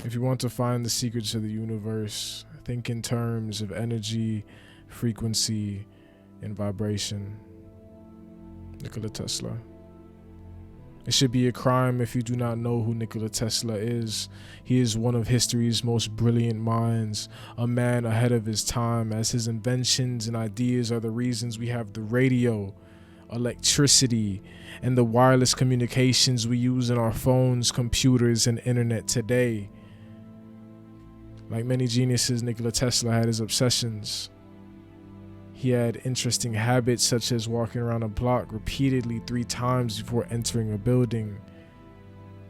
If you want to find the secrets of the universe, think in terms of energy, frequency, and vibration. Nikola Tesla. It should be a crime if you do not know who Nikola Tesla is. He is one of history's most brilliant minds, a man ahead of his time, as his inventions and ideas are the reasons we have the radio, electricity, and the wireless communications we use in our phones, computers, and internet today. Like many geniuses, Nikola Tesla had his obsessions. He had interesting habits such as walking around a block repeatedly 3 times before entering a building.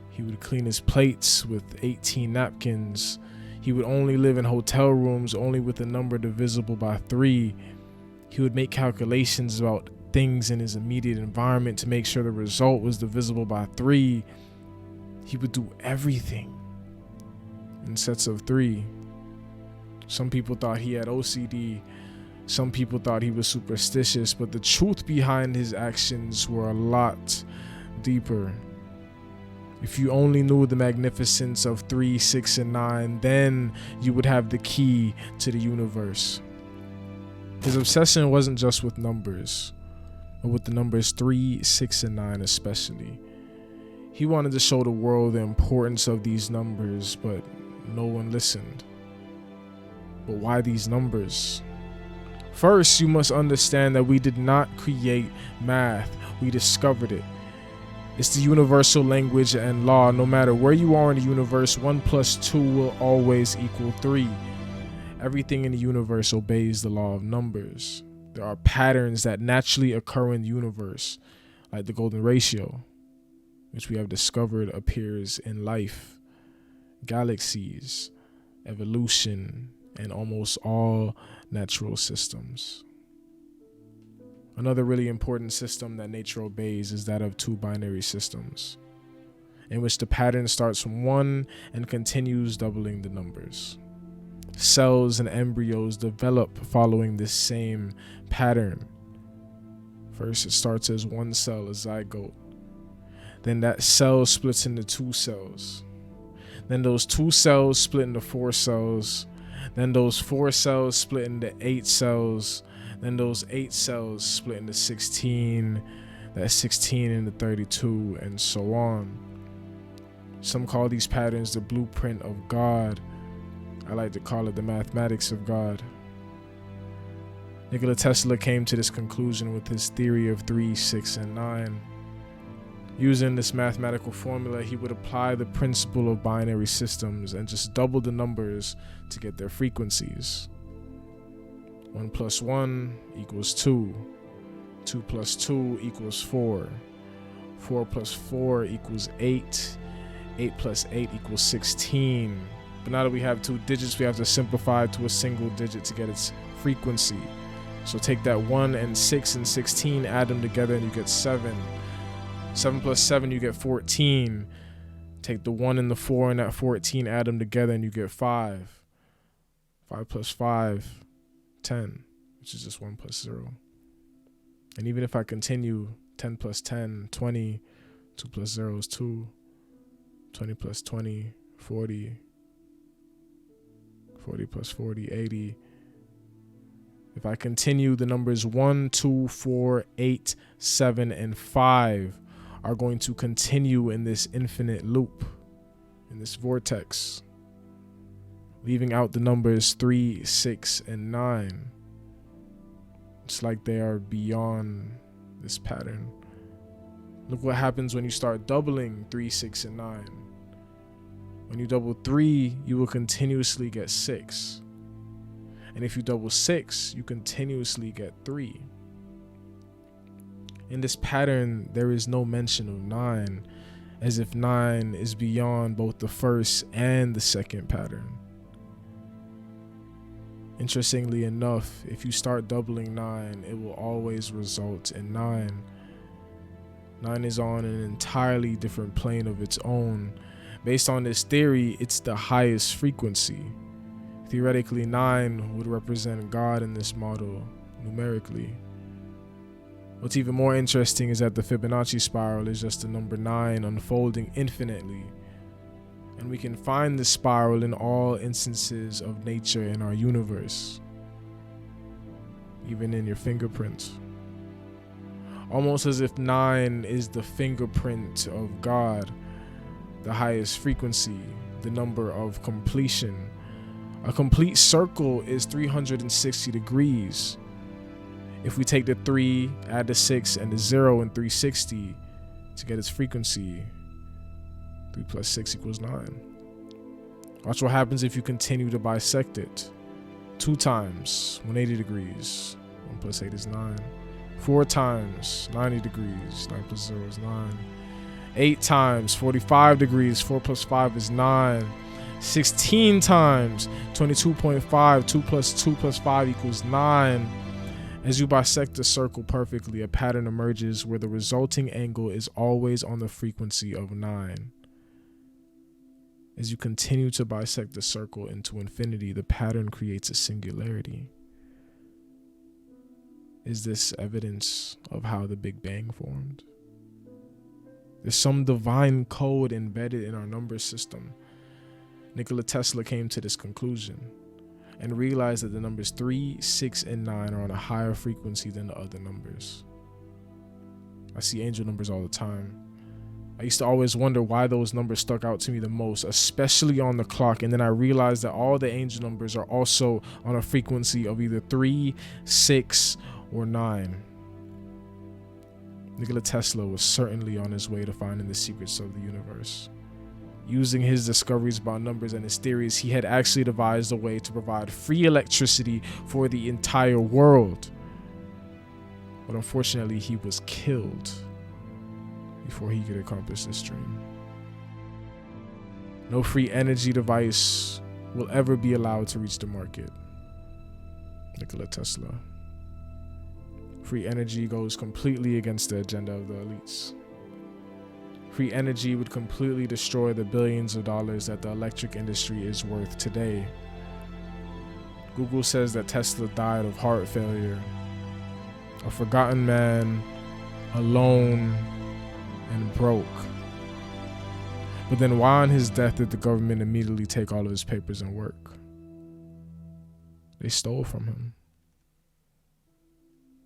He would clean his plates with 18 napkins. He would only live in hotel rooms only with a number divisible by 3. He would make calculations about things in his immediate environment to make sure the result was divisible by 3. He would do everything in sets of 3. Some people thought he had OCD. Some people thought he was superstitious, but the truth behind his actions were a lot deeper. If you only knew the magnificence of 3, 6, and 9, then you would have the key to the universe. His obsession wasn't just with numbers, but with the numbers 3, 6, and 9 especially. He wanted to show the world the importance of these numbers, but no one listened. But why these numbers? First, you must understand that we did not create math, we discovered it. It's the universal language and law. No matter where you are in the universe, 1 plus 2 will always equal 3. Everything in the universe obeys the law of numbers. There are patterns that naturally occur in the universe, like the golden ratio, which we have discovered appears in life, galaxies, evolution, and almost all natural systems. Another really important system that nature obeys is that of 2 binary systems, in which the pattern starts from 1 and continues doubling the numbers. Cells and embryos develop following this same pattern. First, it starts as 1 cell, a zygote. Then that cell splits into 2 cells. Then those 2 cells split into 4 cells. Then those 4 cells split into 8 cells. Then those 8 cells split into 16. That 16 into 32, and so on. Some call these patterns the blueprint of God. I like to call it the mathematics of God. Nikola Tesla came to this conclusion with his theory of 3, 6, and 9. Using this mathematical formula, he would apply the principle of binary systems and just double the numbers to get their frequencies. 1 plus 1 equals 2. 2 plus 2 equals 4. 4 plus 4 equals 8. 8 plus 8 equals 16. But now that we have 2 digits, we have to simplify to a single digit to get its frequency. So take that 1 and 6 and 16, add them together, and you get 7. 7 plus 7, you get 14. Take the 1 and the 4 and that 14, add them together, and you get 5. 5 plus 5, 10, which is just 1 plus 0. And even if I continue, 10 plus 10, 20. 2 plus 0 is 2. 20 plus 20, 40. 40 plus 40, 80. If I continue, the numbers 1, 2, 4, 8, 7, and 5 are going to continue in this infinite loop, in this vortex, leaving out the numbers 3, 6, and 9. It's like they are beyond this pattern. Look what happens when you start doubling 3, 6, and 9. When you double 3, you will continuously get 6. And if you double 6, you continuously get 3. In this pattern, there is no mention of 9, as if 9 is beyond both the first and the second pattern. Interestingly enough, if you start doubling 9, it will always result in 9. 9 is on an entirely different plane of its own. Based on this theory, it's the highest frequency. Theoretically, 9 would represent God in this model, numerically. What's even more interesting is that the Fibonacci spiral is just the number 9 unfolding infinitely. And we can find this spiral in all instances of nature in our universe, even in your fingerprints. Almost as if 9 is the fingerprint of God, the highest frequency, the number of completion. A complete circle is 360 degrees. If we take the 3, add the 6 and the 0 in 360 to get its frequency, 3 plus 6 equals 9. Watch what happens if you continue to bisect it. 2 times, 180 degrees. 1 plus 8 is 9. 4 times, 90 degrees. 9 plus 0 is 9. 8 times, 45 degrees. 4 plus 5 is 9. 16 times, 22.5. 2 plus 5 equals 9. As you bisect the circle perfectly, a pattern emerges where the resulting angle is always on the frequency of 9. As you continue to bisect the circle into infinity, the pattern creates a singularity. Is this evidence of how the Big Bang formed? There's some divine code embedded in our number system. Nikola Tesla came to this conclusion and realized that the numbers 3, 6, and 9 are on a higher frequency than the other numbers. I see angel numbers all the time. I used to always wonder why those numbers stuck out to me the most, especially on the clock, and then I realized that all the angel numbers are also on a frequency of either 3, 6, or 9. Nikola Tesla was certainly on his way to finding the secrets of the universe. Using his discoveries about numbers and his theories, he had actually devised a way to provide free electricity for the entire world. But unfortunately, he was killed before he could accomplish this dream. No free energy device will ever be allowed to reach the market. Nikola Tesla. Free energy goes completely against the agenda of the elites. Free energy would completely destroy the billions of dollars that the electric industry is worth today. Google says that Tesla died of heart failure, a forgotten man, alone, and broke. But then why on his death did the government immediately take all of his papers and work? They stole from him.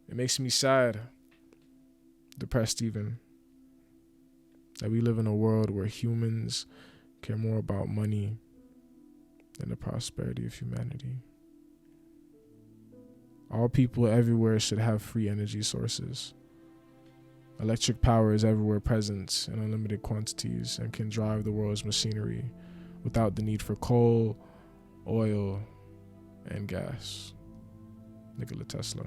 It makes me sad, depressed even, that we live in a world where humans care more about money than the prosperity of humanity. All people everywhere should have free energy sources. Electric power is everywhere present in unlimited quantities and can drive the world's machinery without the need for coal, oil, and gas. Nikola Tesla.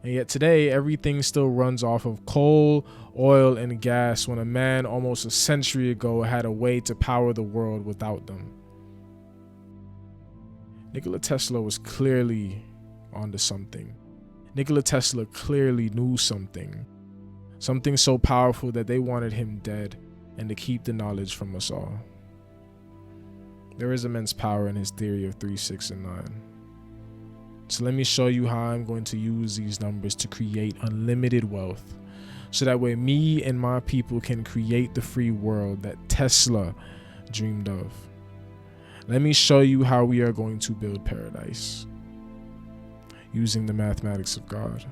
And yet today, everything still runs off of coal, oil, and gas when a man almost a century ago had a way to power the world without them. Nikola Tesla was clearly onto something. Nikola Tesla clearly knew something. Something so powerful that they wanted him dead and to keep the knowledge from us all. There is immense power in his theory of 3, 6, and 9. So let me show you how I'm going to use these numbers to create unlimited wealth, so that way me and my people can create the free world that Tesla dreamed of. Let me show you how we are going to build paradise using the mathematics of God.